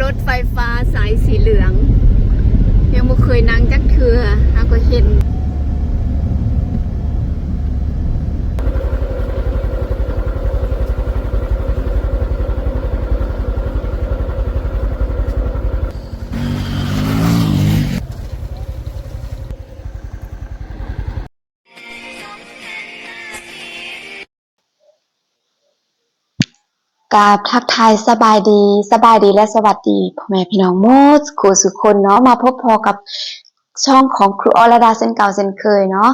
รถไฟฟ้าสายสีเหลืองยังไม่เคยนั่งจักเทื่อเราก็เห็นกราบทักทายสบายดีและสวัสดีพ่อแม่พี่น้องหมดคู่สุขคนเนาะมาพบพอกับช่องของครูอรดาเช่นเก่าเช่นเคยเนาะ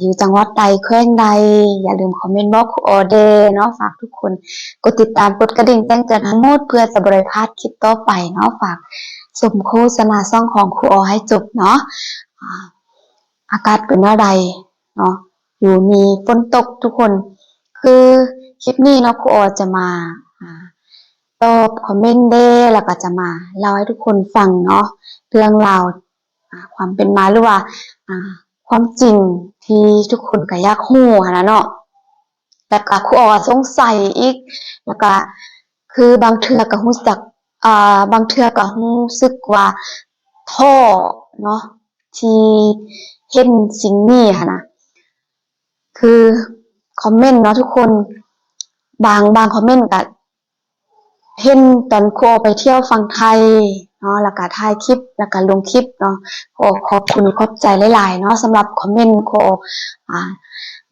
อยู่จังหวัดใดแขวงใดอย่าลืมคอมเมนต์บอกครูออเดเนาะฝากทุกคนกดติดตามกดกระดิ่งแจ้งเตือนทั้งหมดเพื่อจะบริพลาดคลิปต่อไปเนาะฝากชมโฆษณาช่องของครูออให้จบเนาะอากาศเป็นอะไรเนาะอยู่มีฝนตกทุกคนคือคลิปนี้เนาะครูออจะมาตอบคอมเมนต์ได้แล้วก็จะมาเล่าให้ทุกคนฟังเนาะเรื่องราวความเป็นมาหรือว่าความจริงที่ทุกคนก็อยากรู้นะเนาะแล้วก็ครูออสงสัยอีกแล้วก็คือบางเทื่อก็รู้สึกบางเทื่อก็รู้สึกว่าท้อเนาะที่เห็นสิ่งนี้นะคือคอมเมนต์เนาะทุกคนบางคอมเมนต์ก็เห็นตอนครูไปเที่ยวฝั่งไทยเนาะแล้วก็ถ่ายคลิปแล้วก็ลงคลิปเนาะขอบคุณขอบใจหลายๆเนาะสำหรับคอมเมนต์ครู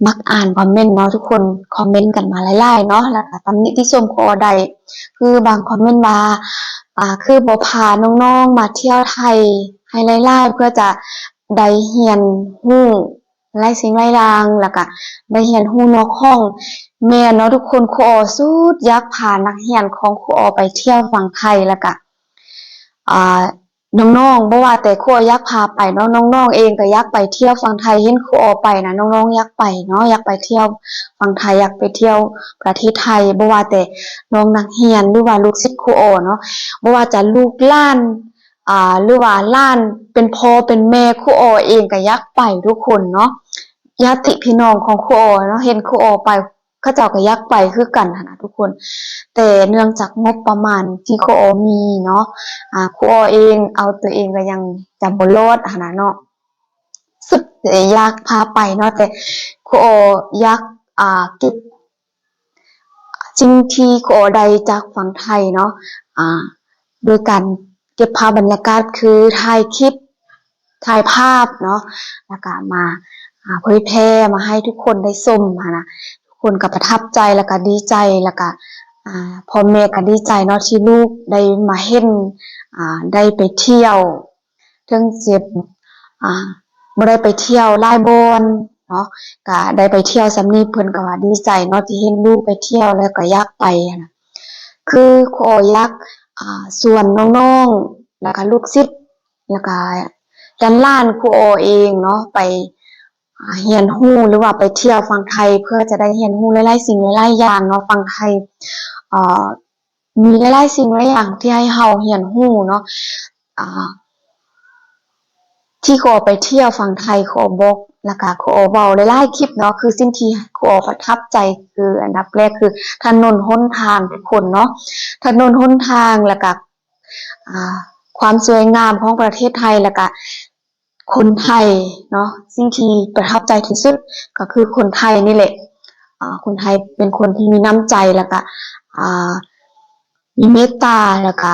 มักอ่านคอมเมนต์เนาะทุกคนคอมเมนต์กันมาหลายๆเนาะแล้วก็ตำหนิติชมครูได้คือบางคอมเมนต์ว่าคือบ่พาน้องๆมาเที่ยวไทยให้หลายๆเพื่อจะได้เรียนรู้หลายสิ่งหลายอย่างแล้วก็ได้เรียนรู้นอกห้องแม่เนาะทุกคนครูออสุดอยากพานักเรียนของครูออไปเที่ยวฝั่งไทยแล้วก็น้องๆบ่ว่าแต่ครูอออยากพาไปเนาะน้องๆเองก็อยากไปเที่ยวฝั่งไทยเห็นครูออไปนะน้องๆอยากไปเนาะอยากไปเที่ยวฝั่งไทยอยากไปเที่ยวประเทศไทยบ่ว่าแต่น้องนักเรียนหรือว่าลูกศิษย์ครูออเนาะบ่ว่าจะลูกหลานหรือว่าหลานเป็นพ่อเป็นแม่ครูออเองก็อยากไปทุกคนเนาะญาติพี่น้องของครูออเนาะเห็นครูออไปเขาเจ้าก็อยากไปคือกันนะทุกคนแต่เนื่องจากงบประมาณที่ครูออมีเนาะครูออเองเอาตัวเองก็ยังจำบ่รอดนะเนาะสุดอยากพาไปเนาะแต่ครูอออยากเก็บสิ่งที่ครูออได้จากฝั่งไทยเนาะโดยการเก็บภาพบรรยากาศคือถ่ายคลิปถ่ายภาพเนาะแล้วก็มาเผยแพร่มาให้ทุกคนได้ชมนะทุกคนก็ประทับใจแล้วก็ดีใจแล้วก็พ่อแม่ก็ดีใจเนาะที่ลูกได้มาเห็นได้ไปเที่ยวถึงเจ็บบ่ได้ไปเที่ยวหลายบ่อนเนาะก็ได้ไปเที่ยวสำนี้เพิ่นก็ว่าดีใจเนาะที่เห็นลูกไปเที่ยวแล้วก็อยากไปนะคือครูอยากส่วนน้องๆแล้วก็ลูกศิษย์แล้วก็หลานๆครูออเองเนาะไปเรียนรู้หรือว่าไปเที่ยวฝั่งไทยเพื่อจะได้เรียนรู้หลายๆสิ่งหลายๆอย่างเนาะฝั่งไทยมีหลายๆสิ่งหลายอย่างที่ให้เราเรียนรู้เนาะที่ครูไปเที่ยวฝั่งไทยครูบอกแล้วก็ครูเว้าหลายๆคลิปเนาะคือสิ่งที่ครูประทับใจคืออันดับแรกคือถนนหนทางทุกคนเนาะถนนหนทางแล้วก็ความสวยงามของประเทศไทยแล้วก็คนไทยเนาะสิ่งที่ประทับใจที่สุดก็คือคนไทยนี่แหละคนไทยเป็นคนที่มีน้ำใจแล้วก็มีเมตตาแล้วก็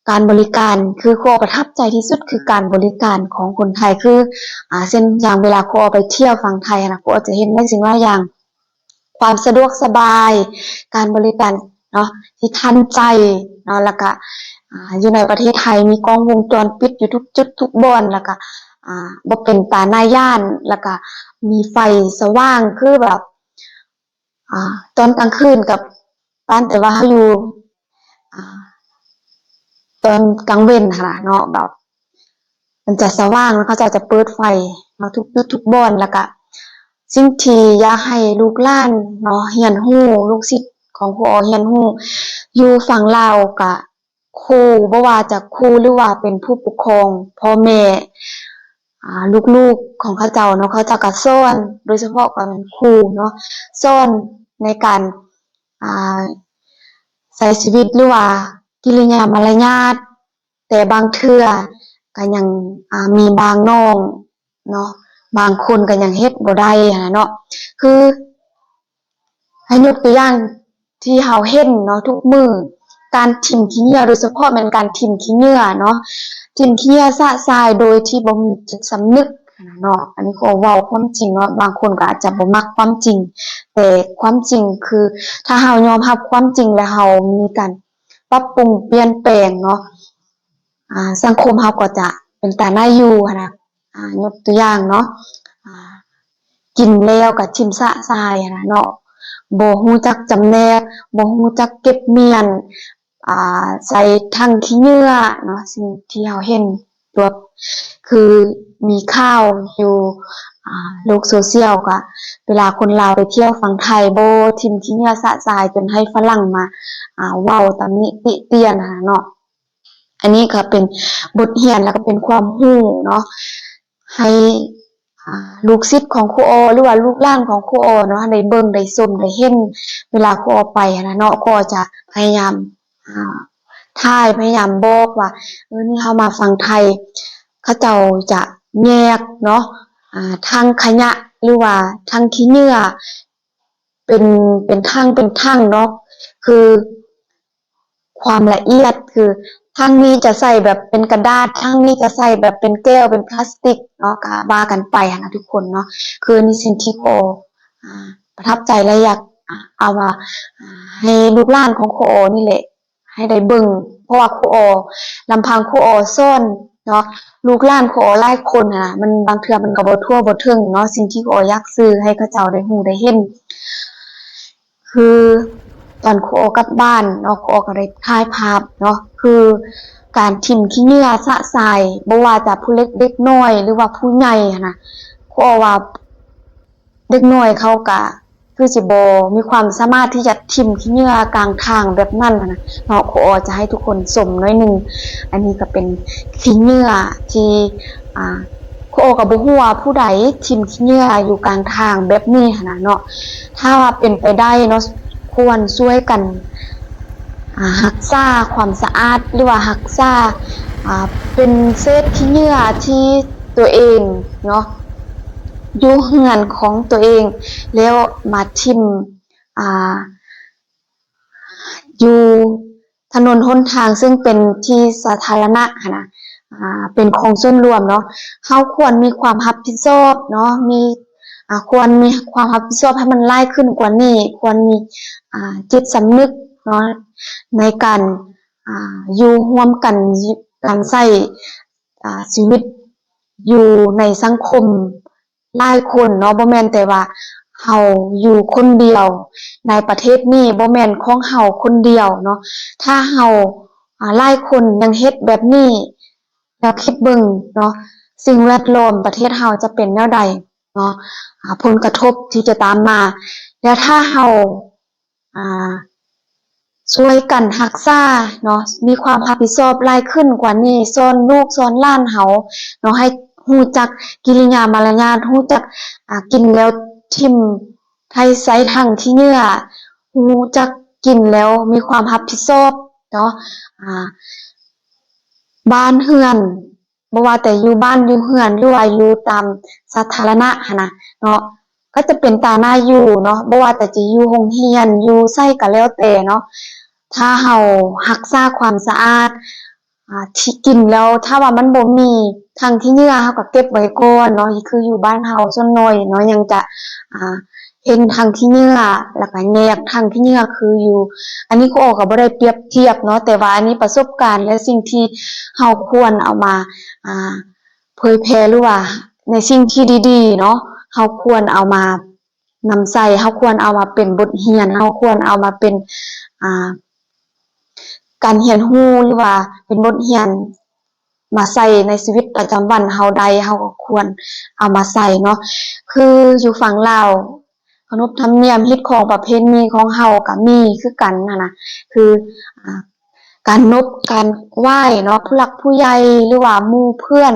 การบริการคือครูประทับใจที่สุดคือการบริการของคนไทยคือเช่นอย่างเวลาครูไปเที่ยวฝั่งไทยนะครูจะเห็นได้สิ่งหลายอย่างความสะดวกสบายการบริการเนาะที่ทันใจเนาะแล้วก็อยู่ในประเทศไทยมีกล้องวงจรปิดอยู่ทุกจุดทุกบ่อนแล้วก็บ่เป็นตาหน้าย่านแล้วก็มีไฟสว่างคือแบบตอนกลางคืนกับตอนแต่ว่าเขาอยู่ตอนกลางเว้นค่ะเนาะแบบมันจะสว่างแล้วเขาจะเปิดไฟมาทุกจุดทุกบ่อนแล้วก็สิ่งที่อยากให้ลูกหลานเนาะเรียนรู้ลูกศิษย์ของครูออเรียนรู้อยู่ฝั่งลาวก็ครูบ่ว่าจะครูหรือว่าเป็นผู้ปกครองพ่อแม่ลูกๆของเขาเจ้าเนาะเขาจะก็สอนโดยเฉพาะก็เป็นครูเนาะสอนในการใช้ชีวิตหรือว่า กิริยามารยาทแต่บางเทื่อก็ยังมีบางน้องเนาะบางคนก็ยังเฮ็ดบ่ได้เนาะคือให้ยกตัวอย่างที่เฮาเห็นเนาะทุกมื้อการทิ่มขี้เหงื่อโดยเฉพาะแม่นการทิ่มขี้เหงื่อเนาะทิ่มขี้เหงื่อสะสายโดยที่บ่มีจิตสำนึกเนาะอันนี้ก็เว้าความจริงเนาะบางคนก็อาจจะบ่มักความจริงแต่ความจริงคือถ้าเฮายอมรับความจริงแล้วเฮามีการปรับปรุงเปลี่ยนแปลงเนาะสังคมเฮาก็จะเป็นตาน่าอยู่นะยกตัวอย่างเนาะกินแล้วก็ทิ่มสะสายเนาะบ่ฮู้จักจำแนกบ่ฮู้จักเก็บเมียนใส่ถังขี้เหงื่อเนาะสิ่งที่เฮาเห็นตัวคือมีข่าวอยู่โลกโซเชียลก็เวลาคนลาวไปเที่ยวฝั่งไทยบ่ทิ่มขี้เหงื่อสะสายจนให้ฝรั่งมาเว้าตำหนิติเตียนเนาะอันนี้ก็เป็นบทเรียนแล้วก็เป็นความรู้เนาะให้ลูกศิษย์ของครูออหรือว่าลูกหลานของครูออเนาะได้เบิ่งได้ชมได้เห็นเวลาครูออไปเนาะก็จะพยายามถ่ายพยายามบอกว่านี่เฮามาฟังไทยเขาเจ้าจะแยกเนาะทางขยะหรือว่าทางขี้เหงื่อเป็นทางเนาะคือความละเอียดคือทางนี้จะใส่แบบเป็นกระดาษทางนี้จะใส่แบบเป็นแก้วเป็นพลาสติกเนาะก็ว่ากันไปนะทุกคนเนาะคือนี่สิ่งที่โอประทับใจและอยากเอามาให้ลูกหลานของโคโอนี่แหละให้ได้เบิ่งเพราะว่าโคโอลำพังโคโอซ่อนเนาะลูกหลานโคโอหลายคนมันบางเทื่อมันก็บ่ทั่วบ่ถึงเนาะสิ่งที่โคโออยากสื่อให้เขาเจ้าได้ฮู้ได้เห็นคือตอนครูออกลับบ้านเนาะครูอก็ได้ถ่ายภาพเนาะคือการทิ่มขี้เหงื่อสะสายบ่ว่าจะผู้เล็กเด็กน้อยหรือว่าผู้ใหญ่นะครูอว่าเด็กน้อยเขาก็คือสิบ่มีความสามารถที่จะทิ่มขี้เหงื่อกลางทางแบบนั้นนะเนาะครูอจะให้ทุกคนชมน้อยนึงอันนี้ก็เป็นขี้เหงื่อที่ครูอก็บ่ฮู้ว่าผู้ใดทิ่มขี้เหงื่ออยู่กลางทางแบบนี้นะเนาะถ้าว่าเป็นไปได้เนาะควรช่วยกันรักษาความสะอาดหรือว่ารักษาเป็นเศษขี้เหงื่อที่ตัวเองเนาะอยู่เฮือนของตัวเองแล้วมาทิ่มอยู่ถนนหนทางซึ่งเป็นที่สาธารณะนะเป็นของส่วนรวมเนาะเฮาควรมีความรับผิดชอบเนาะควรมีความรับผิดชอบให้มันหลายขึ้นกว่านี้ควรมีจิตสำนึกเนาะในการอยู่ร่วมกันการใช้ชีวิตอยู่ในสังคมหลายคนเนาะบ่แม่นแต่ว่าเฮาอยู่คนเดียวในประเทศนี้บ่แม่นของเฮาคนเดียวเนาะถ้าเฮาหลายคนยังเฮ็ดแบบนี้แล้วคิดเบิ่งเนาะสิ่งแวดล้อมประเทศเฮาจะเป็นแนวใดเนาะผลกระทบที่จะตามมาแล้วถ้าเฮาช่วยกันรักษาเนาะมีความรับผิดชอบหลายขึ้นกว่านี้สอนลูกสอนหลานเฮาเนาะให้ฮู้จักกิริยามารยาทฮู้จักกินแล้วทิ่มให้ใส่ถังขี้เหงื่อฮู้จักกินแล้วมีความรับผิดชอบเนาะบ้านเรือนบ่ว่าแต่อยู่บ้านอยู่เรือนหรือว่าอยู่ตามสาธารณะหั่นน่ะเนาะก็จะเป็นตาน่าอยู่เนาะบ่ว่าแต่จะอยู่โรงเรียนอยู่ไสก็แล้วแต่เนาะถ้าเฮารักษาความสะอาดที่กินแล้วถ้าว่ามันบ่มีถังขี้เหงื่อเฮาก็เก็บไว้ก่อนเนาะคืออยู่บ้านเฮาส่วนน้อยเนาะยังจะเห็นถังขี้เหงื่อแล้วก็แยกถังขี้เหงื่อคืออยู่อันนี้ครูก็บ่ได้เปรียบเทียบเนาะแต่ว่าอันนี้ประสบการณ์และสิ่งที่เฮาควรเอามาเผยแพร่หรือว่าในสิ่งที่ดีๆเนาะเฮาควรเอามานำใส่เฮาควรเอามาเป็นบทเรียนเฮาควรเอามาเป็นการเรียนรู้หรือว่าเป็นบทเรียนมาใส่ในชีวิตประจำวันเฮาได้เฮาก็ควรเอามาใส่เนาะคืออยู่ฝั่งลาวขนบธรรมเนียมฮิตของประเพณีของเฮาก็มีคือกันนะคือการนบการไหว้เนาะผู้หลักผู้ใหญ่หรือว่าหมู่เพื่อน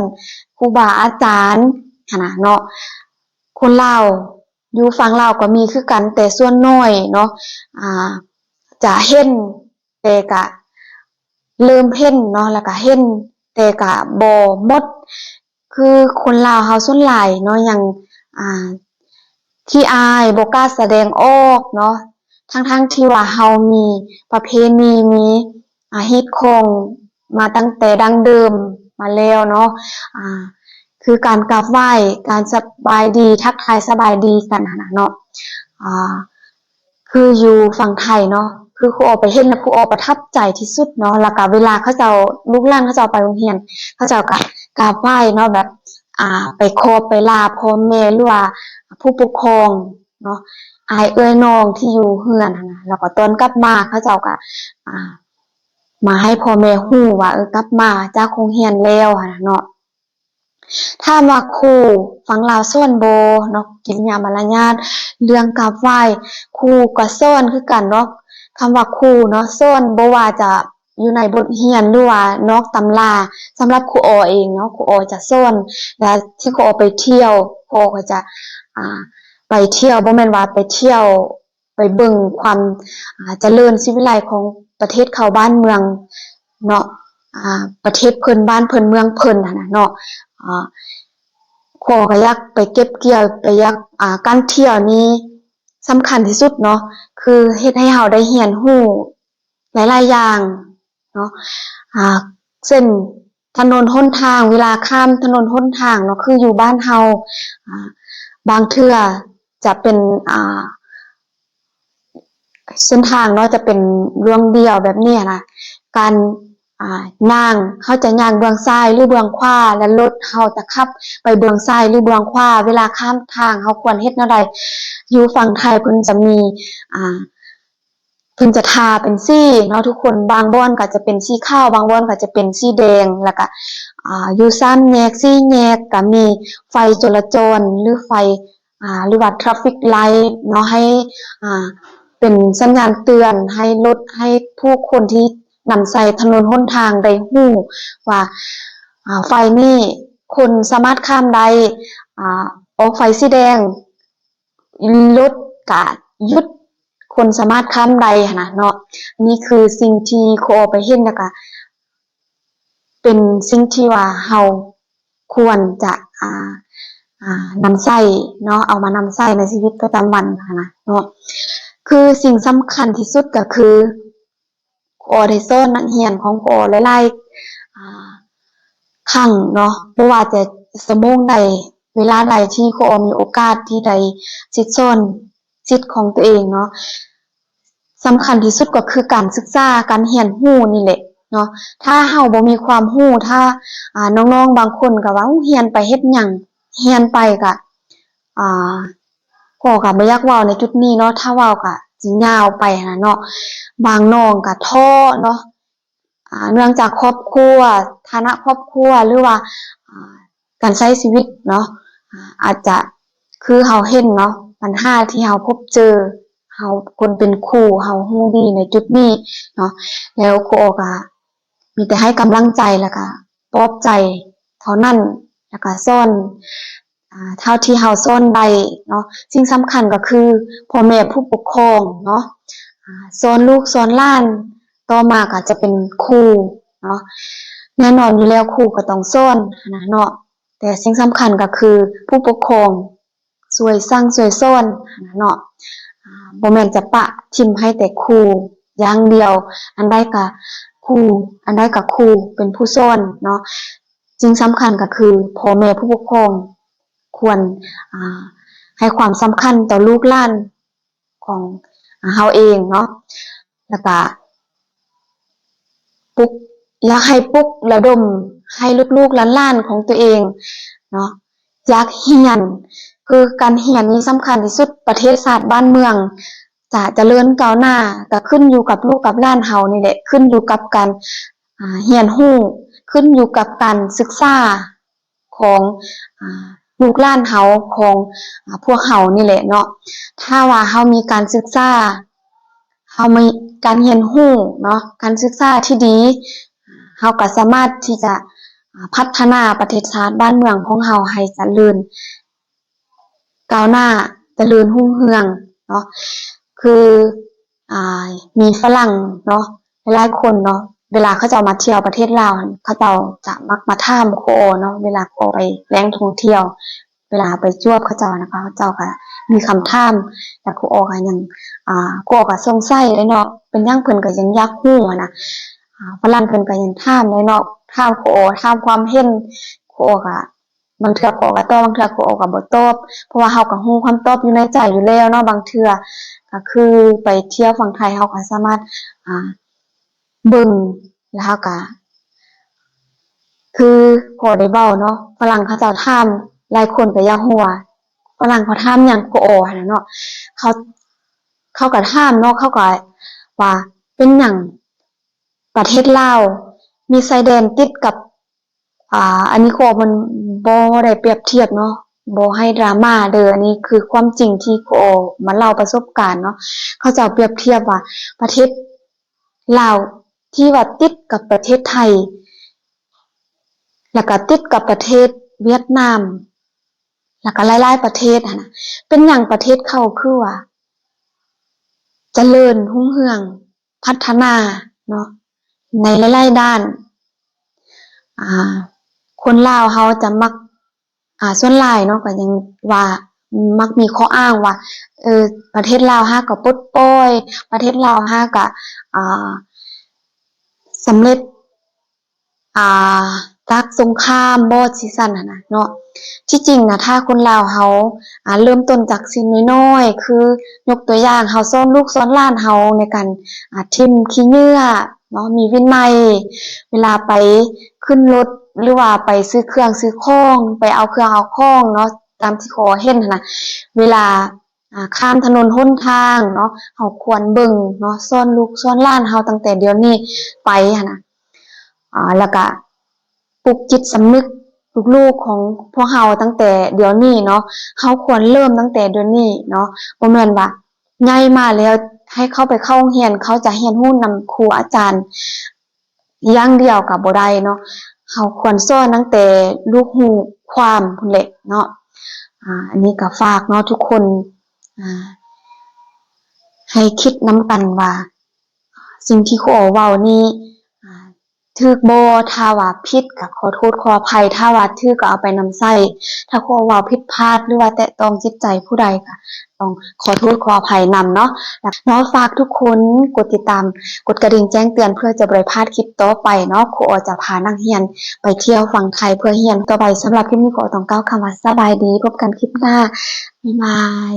ครูบาอาจารย์เนาะคนลาวอยู่ฝั่งลาวก็มีคือกันแต่ส่วนน้อยเนาะจะเห็นแต่ก็ เริ่มเห็นเนาะแล้วก็เห็นแต่ก็บ่หมดคือคนลาวเฮาส่วนหลายเนาะยังขี้อายบ่กล้าแสดงออกเนาะทั้งที่ว่าเฮามีประเพณีมีฮีตของมาตั้งแต่ดั้งเดิมมาแล้วเนาะคือการกราบไหว้การสบายดีทักทายสบายดีกันหั่นน่ะเนาะคืออยู่ฝั่งไทยเนาะคือครูออไปเห็นแล้วครูออประทับใจที่สุดเนาะแล้วก็เวลาเขาเจ้าลูกหลานเขาเจ้าไปโรงเรียนเขาเจ้าก็กราบไหว้เนาะแบบไปขอไปลาพ่อแม่หรือว่าผู้ปกครองเนาะอายเอ้ยน้องที่อยู่เฮือนหั่นน่ะแล้วก็ตอนกลับมาเขาเจ้าก็มาให้พ่อแม่ฮู้ว่ากลับมาจากโรงเรียนแล้วหั่นน่ะเนาะถ้าว่าครูฝั่งลาวสอนบ่เนาะกิริยามารยาทเรื่องกราบไหว้ครูก็สอนคือกันเนาะคำว่าครูเนาะสอนบ่ว่าจะอยู่ในบทเรียนหรือว่านอกตำราสำหรับครูออเองเนาะครูออจะสอนและที่ครูออไปเที่ยวครูออก็จะไปเที่ยวบ่แม่นว่าไปเที่ยวไปเบิ่งความเจริญศิวิไลของประเทศเขาบ้านเมืองเนาะประเทศเพิ่นบ้านเพิ่นเมืองเพิ่นหั่นน่ะเนาะครูก็อยากไปเก็บเกี่ยวไปอยากการเที่ยวนี้สำคัญที่สุดเนาะคือเฮ็ดให้เฮาได้เรียนรู้หลายๆอย่างเนาะเส้นถนนหนทางเวลาข้ามถนนหนทางเนาะคืออยู่บ้านเฮาบางเทื่อจะเป็นเส้นทางเนาะจะเป็นเรื่องเดียวแบบนี้นะการย่างเขาจะย่างเบื้องซ้ายหรือเบื้องขวาและรถเฮาจะขับไปเบื้องซ้ายหรือเบื้องขวาเวลาข้ามทางเฮาควรเฮ็ดแนวใดอยู่ฝั่งไทยเพิ่นจะมีเพิ่นจะทาเป็นสีเนาะทุกคนบางบ่อนก็จะเป็นสีขาวบางบ่อนก็จะเป็นสีแดงแล้วก็อยู่3แยก4แยกก็มีไฟจราจรหรือไฟหรือว่า traffic light เนาะให้เป็นสัญญาณเตือนให้รถให้ผู้คนที่นำใส่ถนนหนทางได้ฮู้ว่าไฟนี้คนสามารถข้ามได้ออกไฟสีแดงรถก็หยุดคนสามารถข้ามได้หั่นน่ะเนาะนี่คือสิ่งที่ครูไปเห็นแล้วก็เป็นสิ่งที่ว่าเฮาควรจะนำใช้เนาะเอามานำใช้ในชีวิตประจำวันนะเนาะคือสิ่งสำคัญที่สุดก็คือครูได้สอนนักเรียนของครูหลายๆครั้งเนาะบ่ว่าจะชั่วโมงใดเวลาใดที่ครูมีโอกาสที่ใดสิสอนสิทธิ์ของตัวเองเนาะสำคัญที่สุดก็คือการศึกษาการเรียนรู้นี่แหละเนาะถ้าเฮาบ่มีความรู้ถ้าน้องๆบางคนก็ว่าเรียนไปเฮ็ดหยังเรียนไปก็ก็บ่อยากเว้าในจุดนี้เนาะถ้าเว้าก็สิยาวไปนะเนาะบางน้องก็ท้อเนาะเนื่องจากครอบครัวฐานะครอบครัวหรือว่าการใช้ชีวิตเนาะอาจจะคือเฮาเห็นเนาะปัญหาที่เฮาพบเจอเฮาคนเป็นครูเฮารู้ดีในจุดนี้เนาะแล้วครูก็มีแต่ให้กำลังใจแล้วก็ปลอบใจเท่านั้นแล้วก็สอนเท่าที่เฮาสอนได้เนาะสิ่งสำคัญก็คือพ่อแม่ผู้ปกครองเนาะสอนลูกสอนหลานต่อมาก็จะเป็นครูเนาะแน่นอนอยู่แล้วครูก็ต้องสอนนะเนาะแต่สิ่งสำคัญก็คือผู้ปกครองช่วยสั่งช่วยสอนนะเนาะบ่แม่นจะปะทิ่มให้แต่ครูอย่างเดียวอันใดก็ครูอันใดก็ครูเป็นผู้สอนเนาะสิ่งสำคัญก็คือพ่อแม่ผู้ปกครองควรให้ความสำคัญต่อลูกหลานของเฮาเองเนาะแล้วก็ปลุกอยากให้ปลุกระดมให้ลูกๆหลานๆของตัวเองเนาะอยากเรียนคือการเรียนนี่สำคัญที่สุดประเทศชาติบ้านเมืองจะเจริญก้าวหน้าก็ขึ้นอยู่กับลูกกับหลานเฮานี่แหละขึ้นอยู่กับการเรียนรู้ขึ้นอยู่กับการศึกษาของลูกหลานเฮาของพวกเฮานี่แหละเนาะถ้าว่าเฮามีการศึกษาเฮามีการเรียนรู้เนาะการศึกษาที่ดีเฮาก็สามารถที่จะพัฒนาประเทศชาติบ้านเมืองของเฮาให้เจริญก้าวหน้าเจริญรุ่งเรืองเนาะคือมีฝรั่งเนาะหลายคนเนาะ เวลาเขาจะมาเที่ยวประเทศลาวเขาจะมักมาถามครูโอเนาะเวลาครูโอไปแหล่งท่องเที่ยวเวลาไปจวบเขาเจ้านะคะเขาเจ้าก็มีคำถามแต่ครูโอก็ยังครูโอก็สงสัยเลยเนาะเป็นยังเพิ่นก็ยังอยากรู้นะฝรั่งเพิ่นก็ยังถามเลยเนาะถามครูโอถามความเห็นครูโอก็บางเทื่อครูโอก็ตอบบางเทื่อครูโอก็บ่ตอบเพราะว่าเฮาก็ฮู้คำตอบอยู่ในใจอยู่แล้วเนาะบางเทื่อก็คือไปเที่ยวฝั่งไทยเฮาก็สามารถเบิ่งแล้วเฮาก็คือพอได้เว้าเนาะฝรั่งเขาเจ้าถามหลายคนก็อยากฮู้ว่าฝรั่งเขาถามหยังครูโอหั่นน่ะเนาะเขาก็ถามเนาะเขาก็ว่าเป็นหยังประเทศลาวมีชายแดนติดกับอันนี้ครูโอมันบ่ได้เปรียบเทียบเนาะบ่ให้ดราม่าเด้ออันนี้คือความจริงที่ครูโอมาเล่าประสบการณ์เนาะเขาจะเปรียบเทียบว่าประเทศลาวที่ว่าติดกับประเทศไทยแล้วก็ติดกับประเทศเวียดนามแล้วก็หลายๆประเทศนะเป็นหยังประเทศเขาคือว่าเจริญรุ่งเรืองพัฒนาเนาะในหลายๆด้านคนลาวเขาจะมักส่วนหลายเนาะก็ยังว่ามักมีข้ออ้างว่าประเทศลาวฮะก็ปลดปล่อยประเทศลาวฮะก็สำเร็จจากสงครามบ่สิซั่นน่ะนะเนาะที่จริงนะถ้าคนลาวเฮาเริ่มต้นจากสิ่งน้อยๆคือยกตัวอย่างเฮาสอนลูกสอนหลานเฮาในการทิ่มขี้เหงื่อเนาะมีวินัยเวลาไปขึ้นรถหรือว่าไปซื้อเครื่องซื้อของไปเอาเครื่องเอาของเนาะตามที่ขอเห็นนะเวลาข้ามถนนหนทางเนาะเฮาควรเบิ่งเนาะสอนลูกสอนหลานเฮาตั้งแต่เดี๋ยวนี้ไปหั่นน่ะแล้วก็ปลุกจิตสำนึกลูกๆของพวกเฮาตั้งแต่เดี๋ยวนี้เนาะเฮาควรเริ่มตั้งแต่เดี๋ยวนี้เนาะบ่แม่นว่าใหญ่มาแล้วให้เข้าไปเข้าโรงเรียนเขาจะเรียนรู้นำครูอาจารย์อย่างเดียวก็บ่ได้เนาะเฮาควรสอนตั้งแต่ลูกฮู้ความพุ่นแหละเนาะอันนี้ก็ฝากเนาะทุกคนให้คิดนำกันว่าสิ่งที่ครูเว้านี่ถูกบ่ถ้าว่าผิดก็ขอโทษขออภัยถ้าว่าถูกก็เอาไปนำใช้ถ้าครูเว้าผิดพลาดหรือว่าแตะต้องจิตใจผู้ใดก็ต้องขอโทษขออภัยนำเนาะแล้วฝากทุกคนกดติดตามกดกระดิ่งแจ้งเตือนเพื่อจะบ่ได้พลาดคลิปต่อไปเนาะครูจะพานักเรียนไปเที่ยวฝั่งไทยเพื่อเรียนต่อไปสำหรับคลิปนี้ขอต้องกล่าวคำว่าสบายดีพบกันคลิปหน้าบ๊ายบาย